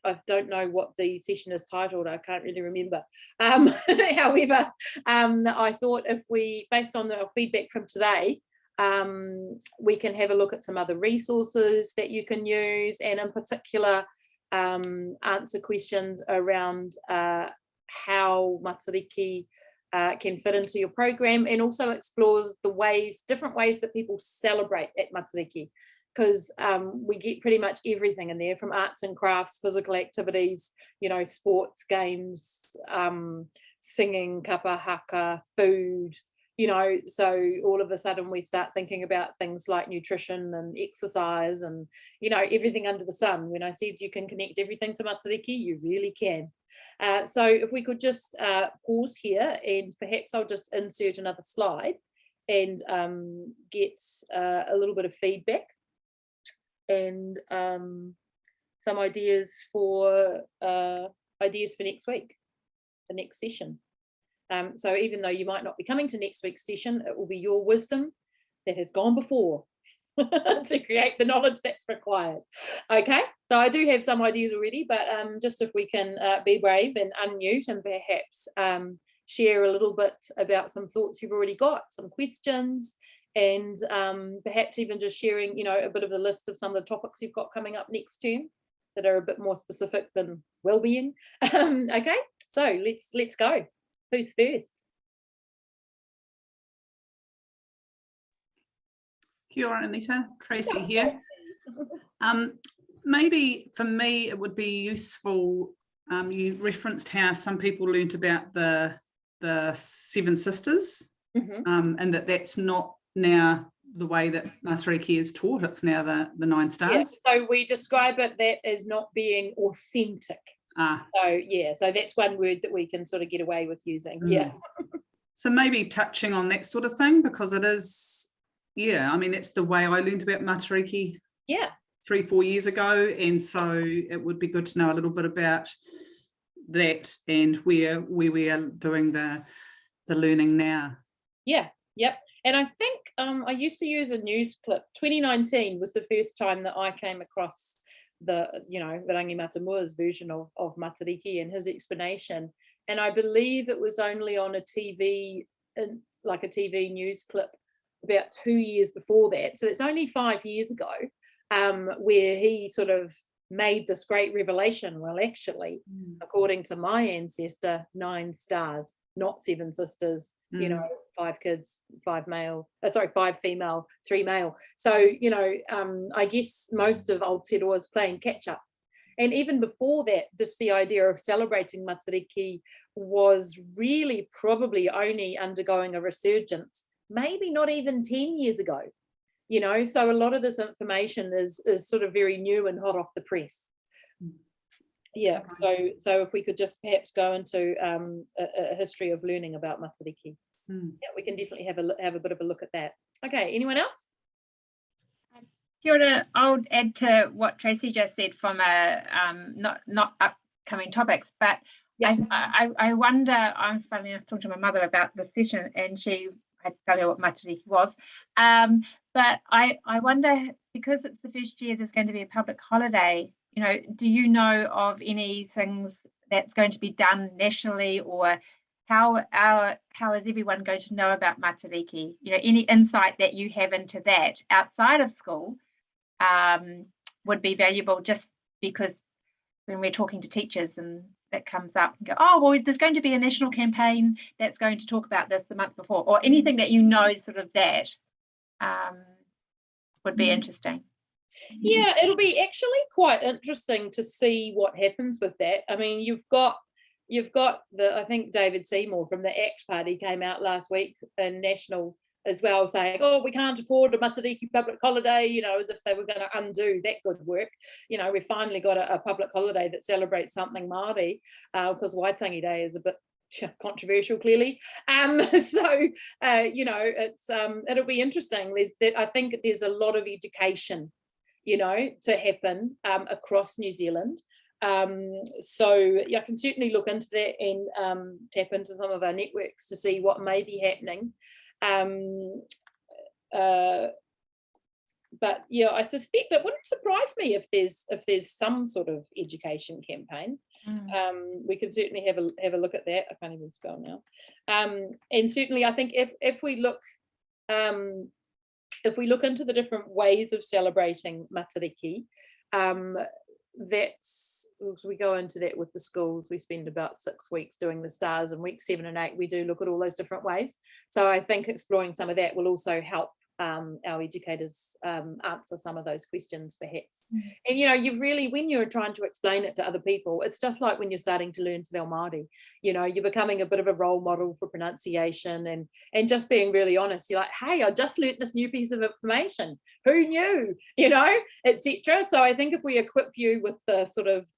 Speaker 1: I don't know what the session is titled, I can't really remember. However, I thought if we, based on the feedback from today, we can have a look at some other resources that you can use, and in particular, answer questions around how Matariki can fit into your program, and also explores the different ways that people celebrate at Matariki. Because we get pretty much everything in there, from arts and crafts, physical activities, you know, sports, games, singing, kapa haka, food, you know, so all of a sudden we start thinking about things like nutrition and exercise and, you know, everything under the sun. When I said you can connect everything to Matariki, you really can. So if we could just pause here, and perhaps I'll just insert another slide and get a little bit of feedback and some ideas for next week, the next session. So even though you might not be coming to next week's session, it will be your wisdom that has gone before to create the knowledge that's required. Okay, so I do have some ideas already, but just if we can be brave and unmute and perhaps share a little bit about some thoughts you've already got, some questions, and perhaps even just sharing, you know, a bit of a list of some of the topics you've got coming up next term that are a bit more specific than well-being. Okay, so let's go. Who's first?
Speaker 5: Kia ora, Anita. Tracy here. Maybe for me it would be useful, you referenced how some people learnt about the Seven Sisters, and that's not now the way that Matariki is taught. It's now the 9 stars.
Speaker 1: Yeah, so we describe it that as not being authentic. So yeah, so that's one word that we can sort of get away with using. Yeah.
Speaker 5: So maybe touching on that sort of thing, because it is, yeah, I mean, that's the way I learned about Matariki.
Speaker 1: Yeah.
Speaker 5: 3-4 years ago, and so it would be good to know a little bit about that and where we are doing the learning now.
Speaker 1: Yeah, yep. And I think I used to use a news clip. 2019 was the first time that I came across the, Rangi Matamua's version of Matariki and his explanation. And I believe it was only on a TV, like a TV news clip, about 2 years before that. So it's only 5 years ago, where he sort of made this great revelation. Well, actually, according to my ancestor, 9 stars, not 7 sisters, 5 kids, 5 female, 3 male. So, I guess most of Aotearoa is playing catch up. And even before that, the idea of celebrating Matariki was really probably only undergoing a resurgence, maybe not even 10 years ago. So a lot of this information is sort of very new and hot off the press. Yeah, so if we could just perhaps go into a history of learning about Matariki. Yeah, we can definitely have a bit of a look at that. Okay, anyone else?
Speaker 2: Kia ora, I'll add to what Tracy just said from a not upcoming topics, but yeah. I wonder, I'm funny enough talking to my mother about this session, and she had to tell her what Matariki was. But I wonder, because it's the first year there's going to be a public holiday, do you know of any things that's going to be done nationally, or how is everyone going to know about Matariki? Any insight that you have into that outside of school would be valuable, just because when we're talking to teachers and that comes up and go, oh, well, there's going to be a national campaign that's going to talk about this the month before, or anything that sort of that would be interesting.
Speaker 1: Yeah, it'll be actually quite interesting to see what happens with that. I mean, you've got I think David Seymour from the ACT Party came out last week in national as well, saying, oh, we can't afford a Matariki public holiday, as if they were going to undo that good work. We've finally got a public holiday that celebrates something Māori, because Waitangi Day is a bit controversial, clearly. So it's it'll be interesting. I think there's a lot of education, to happen across New Zealand. So I can certainly look into that and tap into some of our networks to see what may be happening. But yeah, I suspect it wouldn't surprise me if there's some sort of education campaign. We can certainly have a look at that. I can't even spell now. And certainly, I think if we look into the different ways of celebrating Matariki, so we go into that with the schools. We spend about 6 weeks doing the stars, and week 7 and 8 we do look at all those different ways. So I think exploring some of that will also help our educators answer some of those questions, perhaps. And you've really, when you're trying to explain it to other people, it's just like when you're starting to learn Te Reo Māori. You're becoming a bit of a role model for pronunciation and just being really honest. You're like, hey, I just learnt this new piece of information. Who knew? Etc. So I think if we equip you with the sort of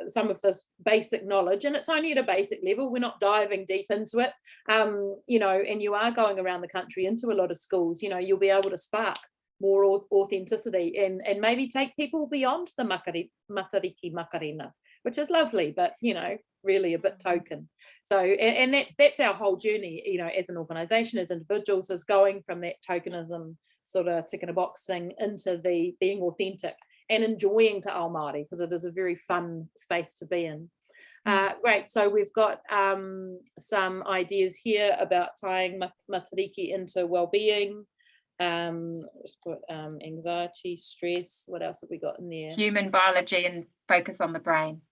Speaker 1: some of this basic knowledge, and it's only at a basic level, we're not diving deep into it, and you are going around the country into a lot of schools, you'll be able to spark more authenticity and maybe take people beyond the Matariki Makarena, which is lovely, but really a bit token. So and that's our whole journey, as an organisation, as individuals, is going from that tokenism sort of tick in a box thing into the being authentic and enjoying Te Ao Māori, because it is a very fun space to be in. Great, so we've got some ideas here about tying Matariki into well-being. Let's put anxiety, stress. What else have we got in there?
Speaker 2: Human biology and focus on the brain.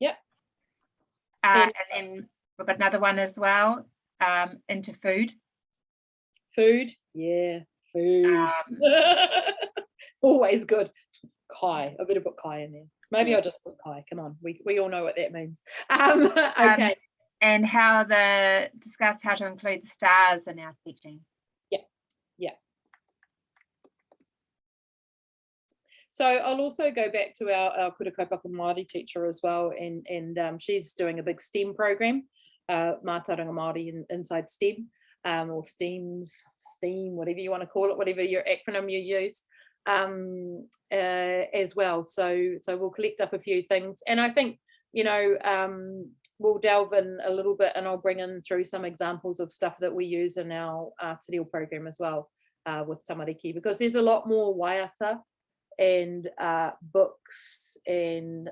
Speaker 1: Yep.
Speaker 2: And then we've got another one as well, into food.
Speaker 1: Food, yeah, food. Always good. Kai, I better put Kai in there. Maybe I'll just put Kai. Come on, we all know what that means. Okay.
Speaker 2: And discuss how to include the stars in our teaching.
Speaker 1: Yeah. So I'll also go back to our Kura Kaupapa Māori teacher as well, and she's doing a big STEM program, Mātauranga Māori inside STEM. or STEAM, whatever you want to call it, whatever your acronym you use, as well. So we'll collect up a few things, and I think, you know, we'll delve in a little bit, and I'll bring in through some examples of stuff that we use in our Te Reo program as well, with Tamariki, because there's a lot more waiata and books and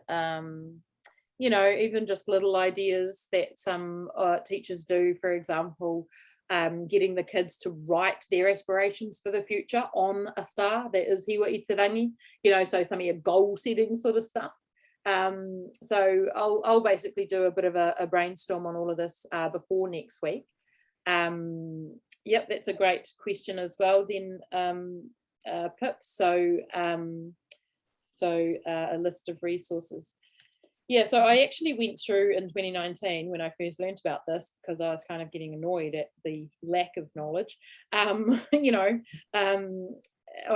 Speaker 1: you know, even just little ideas that some teachers do, for example, getting the kids to write their aspirations for the future on a star that is hiwa i te rangi, you know, so some of your goal setting sort of stuff. So I'll basically do a bit of a brainstorm on all of this before next week. Yep, that's a great question as well then, Pip. So a list of resources. Yeah, so I actually went through in 2019 when I first learned about this, because I was kind of getting annoyed at the lack of knowledge. You know, I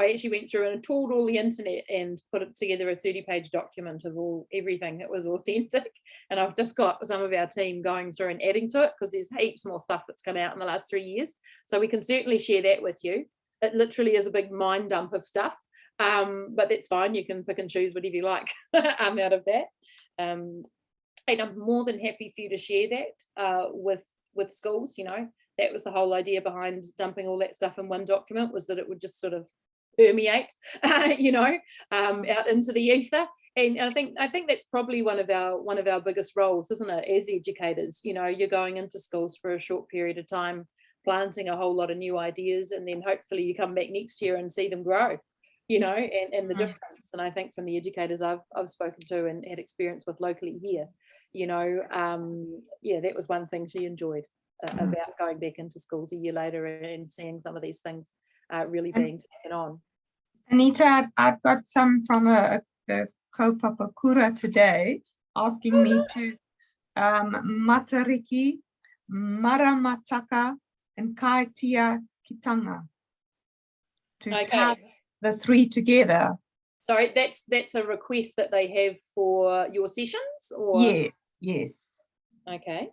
Speaker 1: actually went through and toured all the internet and put it together a 30-page document of everything that was authentic. And I've just got some of our team going through and adding to it, because there's heaps more stuff that's come out in the last 3 years. So we can certainly share that with you. It literally is a big mind dump of stuff, but that's fine. You can pick and choose whatever you like out of that. And I'm more than happy for you to share that with schools. You know, that was the whole idea behind dumping all that stuff in one document, was that it would just sort of permeate, you know, out into the ether. And I think that's probably one of our biggest roles, isn't it, as educators? You know, you're going into schools for a short period of time, planting a whole lot of new ideas, and then hopefully you come back next year and see them grow, you know, and the difference. And I think from the educators I've spoken to and had experience with locally here, you know, yeah, that was one thing she enjoyed about going back into schools a year later and seeing some of these things really being taken on.
Speaker 6: Anita, I've got some from a kaupapa kura today asking me to Matariki, Maramataka, and Kaitia Kitanga to tie the three together.
Speaker 1: Sorry, that's a request that they have for your sessions, or?
Speaker 6: Yes.
Speaker 1: Okay.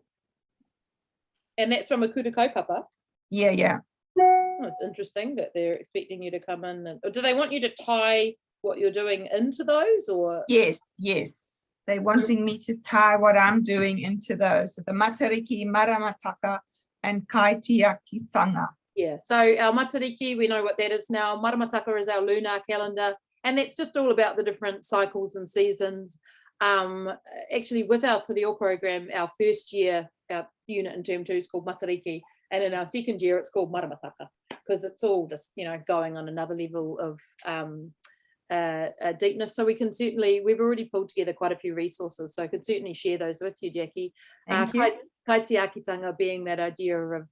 Speaker 1: And that's from a kura kaupapa?
Speaker 6: Yeah.
Speaker 1: Oh, it's interesting that they're expecting you to come in. Or do they want you to tie what you're doing into those, or?
Speaker 6: Yes. They're wanting me to tie what I'm doing into those. So the Matariki, Maramataka, and Kaitia Kitanga.
Speaker 1: Yeah, so our Matariki, we know what that is now. Maramataka is our lunar calendar, and that's just all about the different cycles and seasons. Actually, with our Te Reo program, our first year, our unit in term 2 is called Matariki, and in our second year, it's called Maramataka, because it's all just, you know, going on another level of deepness. So we can certainly, we've already pulled together quite a few resources, so I could certainly share those with you, Jackie.
Speaker 6: Thank you.
Speaker 1: Kaitia Kitanga being that idea of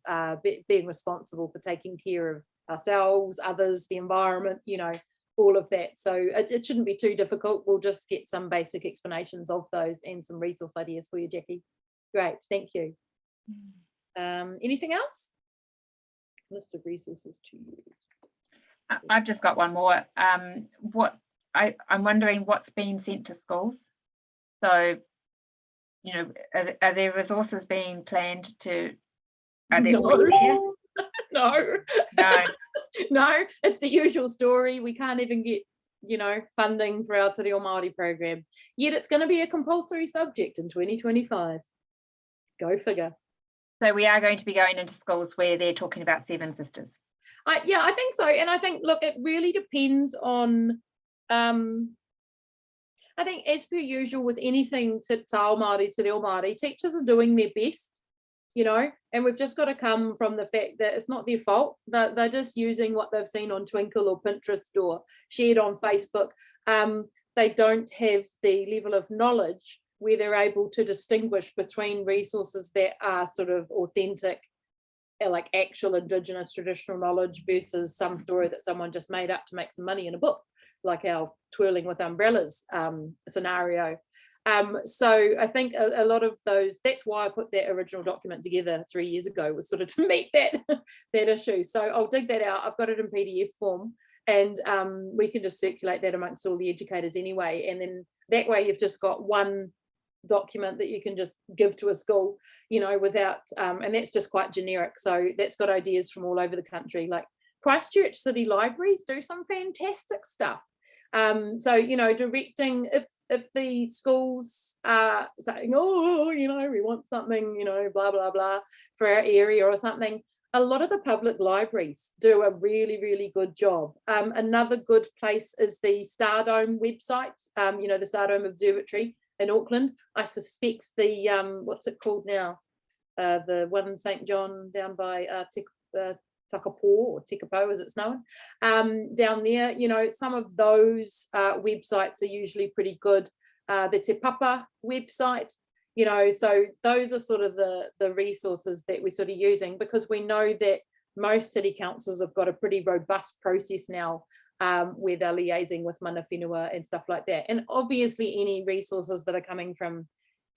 Speaker 1: being responsible for taking care of ourselves, others, the environment, you know, all of that. So it shouldn't be too difficult. We'll just get some basic explanations of those and some resource ideas for you, Jackie. Great, thank you. Anything else? List of resources to use.
Speaker 2: I've just got one more. I'm wondering what's being sent to schools. So, you know, are there resources being planned to? Are there
Speaker 1: No. No, it's the usual story. We can't even get, you know, funding for our Te Reo Māori program. Yet it's going to be a compulsory subject in 2025. Go figure.
Speaker 2: So we are going to be going into schools where they're talking about Seven Sisters.
Speaker 1: Yeah, I think so. And I think, look, it really depends on, I think as per usual with anything Te Ao Māori, Te Reo Māori, teachers are doing their best, you know, and we've just got to come from the fact that it's not their fault. They're just using what they've seen on Twinkle or Pinterest or shared on Facebook. They don't have the level of knowledge where they're able to distinguish between resources that are sort of authentic, like actual Indigenous traditional knowledge, versus some story that someone just made up to make some money in a book, like our twirling with umbrellas scenario. So I think a lot of those, that's why I put that original document together 3 years ago, was sort of to meet that issue. So I'll dig that out. I've got it in PDF form, and we can just circulate that amongst all the educators anyway. And then that way you've just got one document that you can just give to a school, you know, without, and that's just quite generic. So that's got ideas from all over the country. Like Christchurch City Libraries do some fantastic stuff. So, you know, directing, if the schools are saying, oh, you know, we want something, you know, blah, blah, blah, for our area or something, a lot of the public libraries do a really, really good job. Another good place is the Stardome website, you know, the Stardome Observatory in Auckland. I suspect the, what's it called now? The one in St. John down by Takapo, or Tekapo as it's known, down there, you know, some of those websites are usually pretty good. The Te Papa website, you know, so those are sort of the resources that we're sort of using, because we know that most city councils have got a pretty robust process now where they're liaising with mana whenua and stuff like that. And obviously any resources that are coming from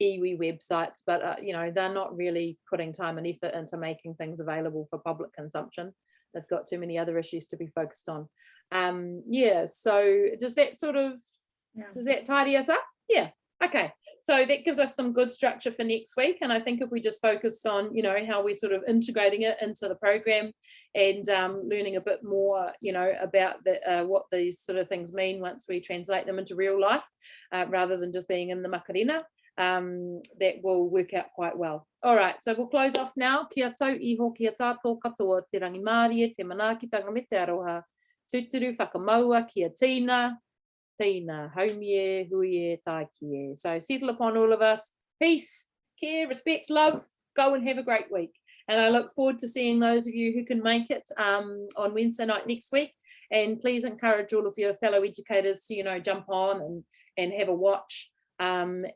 Speaker 1: iwi websites, but you know, they're not really putting time and effort into making things available for public consumption. They've got too many other issues to be focused on. Yeah, so does that sort of, does that tidy us up? Yeah. Okay, so that gives us some good structure for next week. And I think if we just focus on, you know, how we're sort of integrating it into the program and learning a bit more, you know, about what these sort of things mean once we translate them into real life, rather than just being in the makarena, that will work out quite well. All right, so we'll close off now. Kia tau iho kia tātou katoa te rangi Māori, te manaakitanga me te aroha, tūturu whakamaua kia tīna, Tina, haumie, huie, taikie. So settle upon all of us. Peace, care, respect, love. Go and have a great week. And I look forward to seeing those of you who can make it on Wednesday night next week. And please encourage all of your fellow educators to, you know, jump on and have a watch. And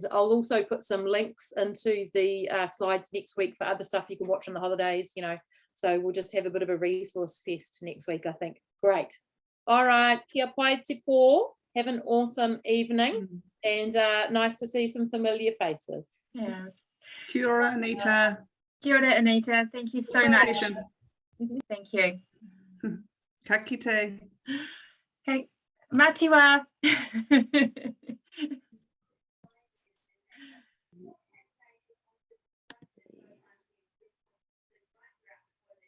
Speaker 1: I'll also put some links into the slides next week for other stuff you can watch on the holidays, you know. So we'll just have a bit of a resource fest next week, I think. Great. All right, kia pai te pō. Have an awesome evening, and nice to see some familiar faces.
Speaker 2: Yeah.
Speaker 5: Kia ora, Anita.
Speaker 2: Kia ora, Anita. Thank you so
Speaker 5: Good
Speaker 2: much.
Speaker 5: session.
Speaker 2: Thank you.
Speaker 5: Ka kite.
Speaker 2: Okay, matiwa.